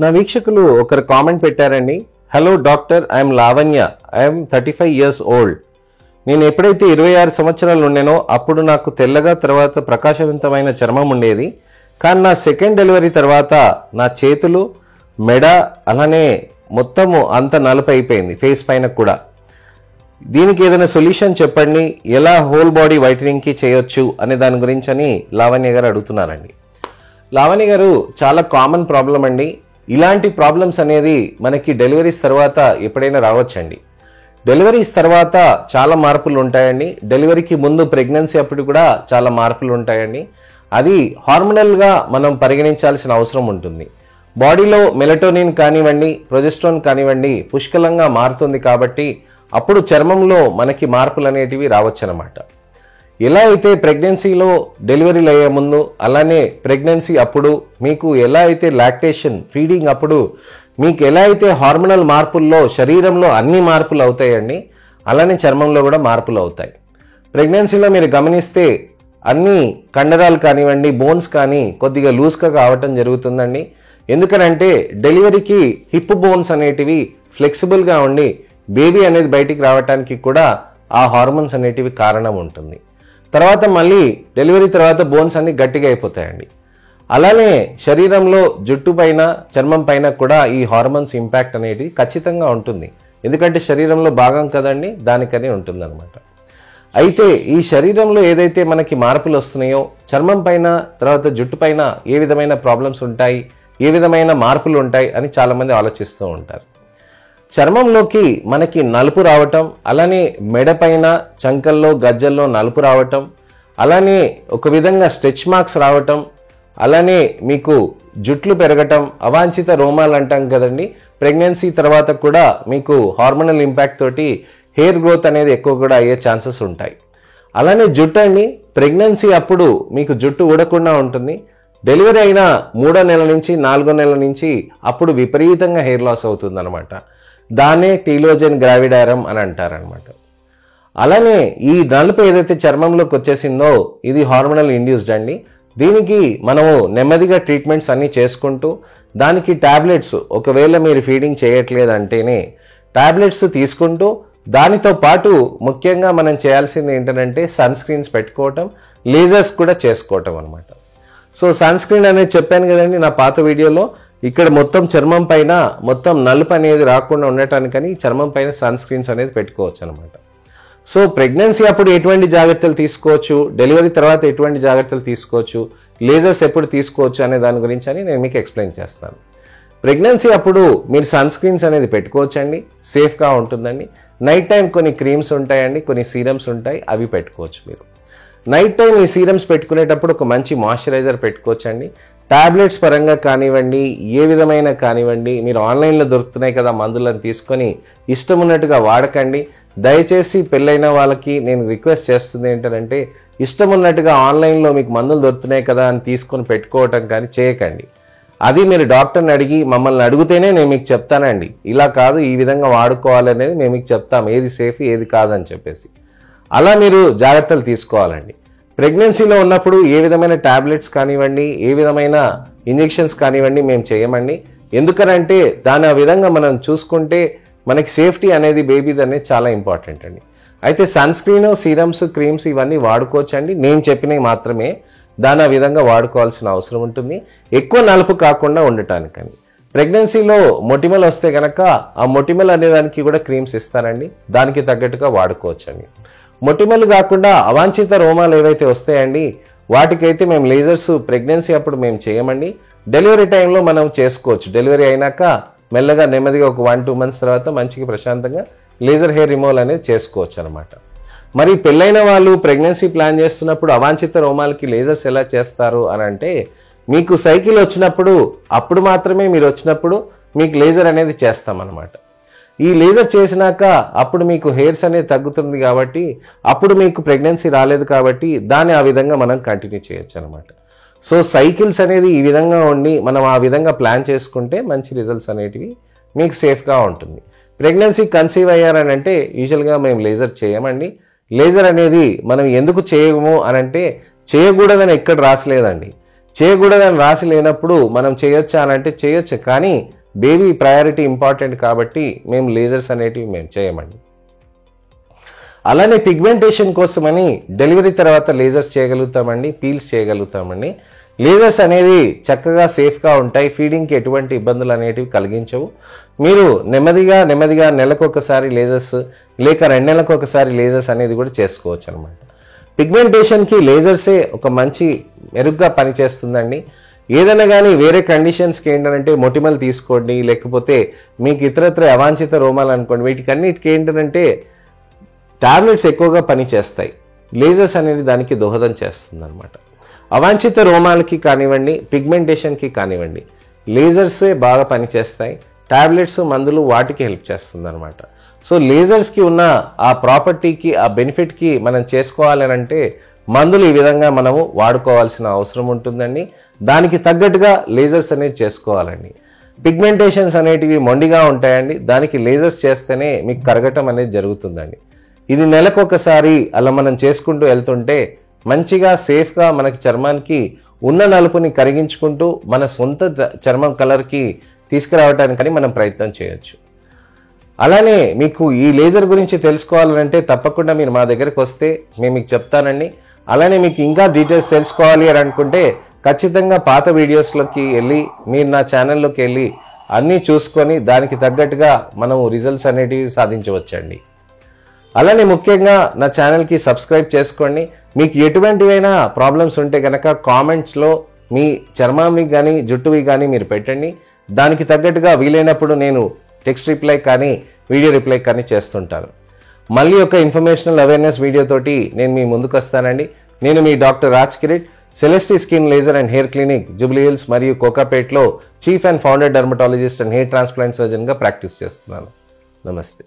నా వీక్షకులు ఒకరు కామెంట్ పెట్టారండి. Hello doctor, I'm Lavanya, I'm 35 years old. నేను ఎప్పుడైతే 26 సంవత్సరాలు ఉండేనో అప్పుడు నాకు తెల్లగా తర్వాత ప్రకాశవంతమైన చర్మం ఉండేది. కానీ నా సెకండ్ డెలివరీ తర్వాత నా చేతులు, మెడ అలానే మొత్తము అంత నలుపు అయిపోయింది, ఫేస్ పైన కూడా. దీనికి ఏదైనా సొల్యూషన్ చెప్పండి, ఎలా హోల్ బాడీ వైటనింగ్కి చేయొచ్చు అనే దాని గురించి అని లావణ్య గారు అడుగుతున్నారండి. లావణ్య గారు, చాలా కామన్ ప్రాబ్లం అండి. ఇలాంటి ప్రాబ్లమ్స్ అనేది మనకి డెలివరీస్ తర్వాత ఎప్పుడైనా రావచ్చండి. డెలివరీస్ తర్వాత చాలా మార్పులు ఉంటాయండి. డెలివరీకి ముందు ప్రెగ్నెన్సీ అప్పుడు కూడా చాలా మార్పులు ఉంటాయండి. అది హార్మోనల్గా మనం పరిగణించాల్సిన అవసరం ఉంటుంది. బాడీలో మెలటోనిన్ కానివ్వండి, ప్రొజెస్ట్రాన్ కానివ్వండి పుష్కలంగా మారుతుంది కాబట్టి అప్పుడు చర్మంలో మనకి మార్పులు అనేటివి రావచ్చు అన్నమాట. ఎలా అయితే ప్రెగ్నెన్సీలో డెలివరీలు అయ్యే ముందు అలానే ప్రెగ్నెన్సీ అప్పుడు మీకు ఎలా అయితే లాక్టేషన్ ఫీడింగ్ అప్పుడు మీకు ఎలా అయితే హార్మోనల్ మార్పుల్లో శరీరంలో అన్ని మార్పులు అవుతాయండి, అలానే చర్మంలో కూడా మార్పులు అవుతాయి. ప్రెగ్నెన్సీలో మీరు గమనిస్తే అన్ని కండరాలు కానివ్వండి, బోన్స్ కానీ కొద్దిగా లూజ్గా కావటం జరుగుతుందండి. ఎందుకనంటే డెలివరీకి హిప్ బోన్స్ అనేటివి ఫ్లెక్సిబుల్గా ఉండి బేబీ అనేది బయటికి రావడానికి కూడా ఆ హార్మోన్స్ అనేటివి కారణం ఉంటుంది. తర్వాత మళ్ళీ డెలివరీ తర్వాత బోన్స్ అన్ని గట్టిగా అయిపోతాయండి. అలానే శరీరంలో జుట్టు పైన, చర్మం పైన కూడా ఈ హార్మోన్స్ ఇంపాక్ట్ అనేది ఖచ్చితంగా ఉంటుంది. ఎందుకంటే శరీరంలో భాగం కదండి, దానికనే ఉంటుందన్నమాట. అయితే ఈ శరీరంలో ఏదైతే మనకి మార్పులు వస్తున్నాయో చర్మం పైన, తర్వాత జుట్టు పైన ఏ విధమైన ప్రాబ్లమ్స్ ఉంటాయి, ఏ విధమైన మార్పులు ఉంటాయి అని చాలామంది ఆలోచిస్తూ ఉంటారు. చర్మంలోకి మనకి నలుపు రావటం, అలానే మెడపైన, చంకల్లో, గజ్జల్లో నలుపు రావటం, అలానే ఒక విధంగా స్ట్రెచ్ మార్క్స్ రావటం, అలానే మీకు జుట్లు పెరగటం, అవాంఛిత రోమాలు అంటాం కదండి. ప్రెగ్నెన్సీ తర్వాత కూడా మీకు హార్మోనల్ ఇంపాక్ట్ తోటి హెయిర్ గ్రోత్ అనేది ఎక్కువ కూడా అయ్యే ఛాన్సెస్ ఉంటాయి. అలానే జుట్టు అండి, ప్రెగ్నెన్సీ అప్పుడు మీకు జుట్టు ఊడకుండా ఉంటుంది. డెలివరీ అయిన 3వ నెల నుంచి 4వ నెల నుంచి అప్పుడు విపరీతంగా హెయిర్ లాస్ అవుతుంది అనమాట. దాన్నే టీలోజన్ గ్రావిడారం అని అంటారనమాట. అలానే ఈ నలుపు ఏదైతే చర్మంలోకి వచ్చేసిందో ఇది హార్మోనల్ ఇండ్యూస్డ్ అండి. దీనికి మనము నెమ్మదిగా ట్రీట్మెంట్స్ అన్నీ చేసుకుంటూ దానికి టాబ్లెట్స్, ఒకవేళ మీరు ఫీడింగ్ చేయట్లేదంటేనే టాబ్లెట్స్ తీసుకుంటూ దానితో పాటు ముఖ్యంగా మనం చేయాల్సింది ఏంటంటే సన్ స్క్రీన్స్ పెట్టుకోవటం, లేజర్స్ కూడా చేసుకోవటం అనమాట. సో సన్ స్క్రీన్ అనేది చెప్పాను కదండి నా పాత వీడియోలో. ఇక్కడ మొత్తం చర్మం పైన మొత్తం నలుపు అనేది రాకుండా ఉండటానికని చర్మం పైన సన్ స్క్రీన్స్ అనేది పెట్టుకోవచ్చు అనమాట. సో ప్రెగ్నెన్సీ అప్పుడు ఎటువంటి జాగ్రత్తలు తీసుకోవచ్చు, డెలివరీ తర్వాత ఎటువంటి జాగ్రత్తలు తీసుకోవచ్చు, లేజర్స్ ఎప్పుడు తీసుకోవచ్చు అనే దాని గురించి అని నేను మీకు ఎక్స్ప్లెయిన్ చేస్తాను. ప్రెగ్నెన్సీ అప్పుడు మీరు సన్ స్క్రీన్స్ అనేది పెట్టుకోవచ్చండి, సేఫ్గా ఉంటుందండి. నైట్ టైం కొన్ని క్రీమ్స్ ఉంటాయండి, కొన్ని సీరమ్స్ ఉంటాయి, అవి పెట్టుకోవచ్చు. మీరు నైట్ టైం ఈ సీరమ్స్ పెట్టుకునేటప్పుడు ఒక మంచి మాయిశ్చరైజర్ పెట్టుకోవచ్చండి. టాబ్లెట్స్ పరంగా కానివ్వండి, ఏ విధమైన కానివ్వండి, మీరు ఆన్లైన్లో దొరుకుతున్నాయి కదా మందులను తీసుకొని ఇష్టం ఉన్నట్టుగా వాడకండి. దయచేసి పెళ్ళైన వాళ్ళకి నేను రిక్వెస్ట్ చేస్తుంది ఏంటంటే ఇష్టం ఉన్నట్టుగా ఆన్లైన్లో మీకు మందులు దొరుకుతున్నాయి కదా అని తీసుకొని పెట్టుకోవటం కానీ చేయకండి. అది మీరు డాక్టర్ని అడిగి మమ్మల్ని అడిగితేనే నేను మీకు చెప్తానండి, ఇలా కాదు ఈ విధంగా వాడుకోవాలనేది మేము మీకు చెప్తాం, ఏది సేఫ్ ఏది కాదని చెప్పేసి. అలా మీరు జాగ్రత్తలు తీసుకోవాలండి. ప్రెగ్నెన్సీలో ఉన్నప్పుడు ఏ విధమైన టాబ్లెట్స్ కానివ్వండి, ఏ విధమైన ఇంజెక్షన్స్ కానివ్వండి మేము చేయమండి. ఎందుకనంటే దాని ఆ విధంగా మనం చూసుకుంటే మనకి సేఫ్టీ అనేది బేబీది అనేది చాలా ఇంపార్టెంట్ అండి. అయితే సన్ స్క్రీన్, సీరమ్స్, క్రీమ్స్ ఇవన్నీ వాడుకోవచ్చండి, నేను చెప్పినవి మాత్రమే. దాని ఆ విధంగా వాడుకోవాల్సిన అవసరం ఉంటుంది, ఎక్కువ నలుపు కాకుండా ఉండటానికని. ప్రెగ్నెన్సీలో మొటిమలు వస్తే కనుక ఆ మొటిమలు అనేదానికి కూడా క్రీమ్స్ ఇస్తారండి, దానికి తగ్గట్టుగా వాడుకోవచ్చండి. మొటిమలు కాకుండా అవాంఛిత రోమాలు ఏవైతే వస్తాయండి వాటికైతే మేము లేజర్స్ ప్రెగ్నెన్సీ అప్పుడు మేము చేయమండి. డెలివరీ టైంలో మనం చేసుకోవచ్చు. డెలివరీ అయినాక మెల్లగా నెమ్మదిగా ఒక 1-2 months తర్వాత మంచిగా ప్రశాంతంగా లేజర్ హెయిర్ రిమూవల్ అనేది చేసుకోవచ్చు అనమాట. మరి పెళ్ళైన వాళ్ళు ప్రెగ్నెన్సీ ప్లాన్ చేస్తున్నప్పుడు అవాంఛిత రోమాలకి లేజర్స్ ఎలా చేస్తారు అని అంటే, మీకు సైకిల్ వచ్చినప్పుడు అప్పుడు మాత్రమే మీరు వచ్చినప్పుడు మీకు లేజర్ అనేది చేస్తామన్నమాట. ఈ లేజర్ చేసినాక అప్పుడు మీకు హెయిర్స్ అనేది తగ్గుతుంది కాబట్టి అప్పుడు మీకు ప్రెగ్నెన్సీ రాలేదు కాబట్టి దాన్ని ఆ విధంగా మనం కంటిన్యూ చేయొచ్చు అనమాట. సో సైకిల్స్ అనేది ఈ విధంగా ఉండి మనం ఆ విధంగా ప్లాన్ చేసుకుంటే మంచి రిజల్ట్స్ అనేటివి మీకు సేఫ్గా ఉంటుంది. ప్రెగ్నెన్సీ కన్సీవ్ అయ్యారని అంటే యూజువల్గా మేము లేజర్ చేయమండి. లేజర్ అనేది మనం ఎందుకు చేయము అని అంటే చేయకూడదని ఎక్కడ రాసలేదండి. చేయకూడదని రాసి లేనప్పుడు మనం చేయొచ్చా అని అంటే చేయొచ్చు, కానీ బేబీ ప్రయారిటీ ఇంపార్టెంట్ కాబట్టి మేము లేజర్స్ అనేటివి మేము చేయమండి. అలానే పిగ్మెంటేషన్ కోసమని డెలివరీ తర్వాత లేజర్స్ చేయగలుగుతామండి, పీల్స్ చేయగలుగుతామండి. లేజర్స్ అనేవి చక్కగా సేఫ్గా ఉంటాయి, ఫీడింగ్కి ఎటువంటి ఇబ్బందులు అనేటివి కలిగించవు. మీరు నెమ్మదిగా నెలకొకసారి లేజర్స్ లేక 2 నెలలకు ఒకసారి లేజర్స్ అనేది కూడా చేసుకోవచ్చు అనమాట. పిగ్మెంటేషన్కి లేజర్సే ఒక మంచి మెరుగ్గా పనిచేస్తుందండి. ఏదైనా కానీ వేరే కండిషన్స్కి ఏంటంటే మొటిమలు తీసుకోండి, లేకపోతే మీకు ఇతరత్ర అవాంఛిత రోమాలు అనుకోండి, వీటికన్నిటికి ఏంటంటే టాబ్లెట్స్ ఎక్కువగా పనిచేస్తాయి. లేజర్స్ అనేది దానికి దోహదం చేస్తుంది అనమాట. అవాంఛిత రోమాలకి కానివ్వండి, పిగ్మెంటేషన్కి కానివ్వండి, లేజర్సే బాగా పనిచేస్తాయి. టాబ్లెట్స్, మందులు వాటికి హెల్ప్ చేస్తుంది అనమాట. సో లేజర్స్కి ఉన్న ఆ ప్రాపర్టీకి, ఆ బెనిఫిట్కి మనం చేసుకోవాలని అంటే మందులు ఈ విధంగా మనము వాడుకోవాల్సిన అవసరం ఉంటుందండి. దానికి తగ్గట్టుగా లేజర్స్ అనేది చేసుకోవాలండి. పిగ్మెంటేషన్స్ అనేటివి మొండిగా ఉంటాయండి, దానికి లేజర్స్ చేస్తేనే మీకు కరగటం అనేది జరుగుతుందండి. ఇది నెలకొకసారి అలా మనం చేసుకుంటూ వెళ్తుంటే మంచిగా సేఫ్గా మనకి చర్మానికి ఉన్న నలుపుని కరిగించుకుంటూ మన సొంత చర్మం కలర్కి తీసుకురావడానికని మనం ప్రయత్నం చేయొచ్చు. అలానే మీకు ఈ లేజర్ గురించి తెలుసుకోవాలంటే తప్పకుండా మీరు మా దగ్గరికి వస్తే మేము మీకు చెప్తానండి. అలానే మీకు ఇంకా డీటెయిల్స్ తెలుసుకోవాలి అని అనుకుంటే ఖచ్చితంగా పాత వీడియోస్లోకి వెళ్ళి మీరు నా ఛానల్లోకి వెళ్ళి అన్నీ చూసుకొని దానికి తగ్గట్టుగా మనం రిజల్ట్స్ అనేటివి సాధించవచ్చండి. అలానే ముఖ్యంగా నా ఛానల్కి సబ్స్క్రైబ్ చేసుకోండి. మీకు ఎటువంటివైనా ప్రాబ్లమ్స్ ఉంటే కనుక కామెంట్స్లో మీ చర్మాన్ని కానీ జుట్టువి కానీ మీరు పెట్టండి. దానికి తగ్గట్టుగా వీలైనప్పుడు నేను టెక్స్ట్ రిప్లై కానీ వీడియో రిప్లై కానీ చేస్తుంటాను. మళ్ళీ ఒక ఇన్ఫర్మేషనల్ అవేర్నెస్ వీడియోతోటి నేను మీ ముందుకు వస్తానండి. నేను మీ doctor Raj Kireet, Celestee skin laser and hair clinic, Jubilee Hills మరియు కోకాపేట్లో chief and founder dermatologist and hair transplant సర్జన్గా ప్రాక్టీస్ చేస్తున్నాను. నమస్తే.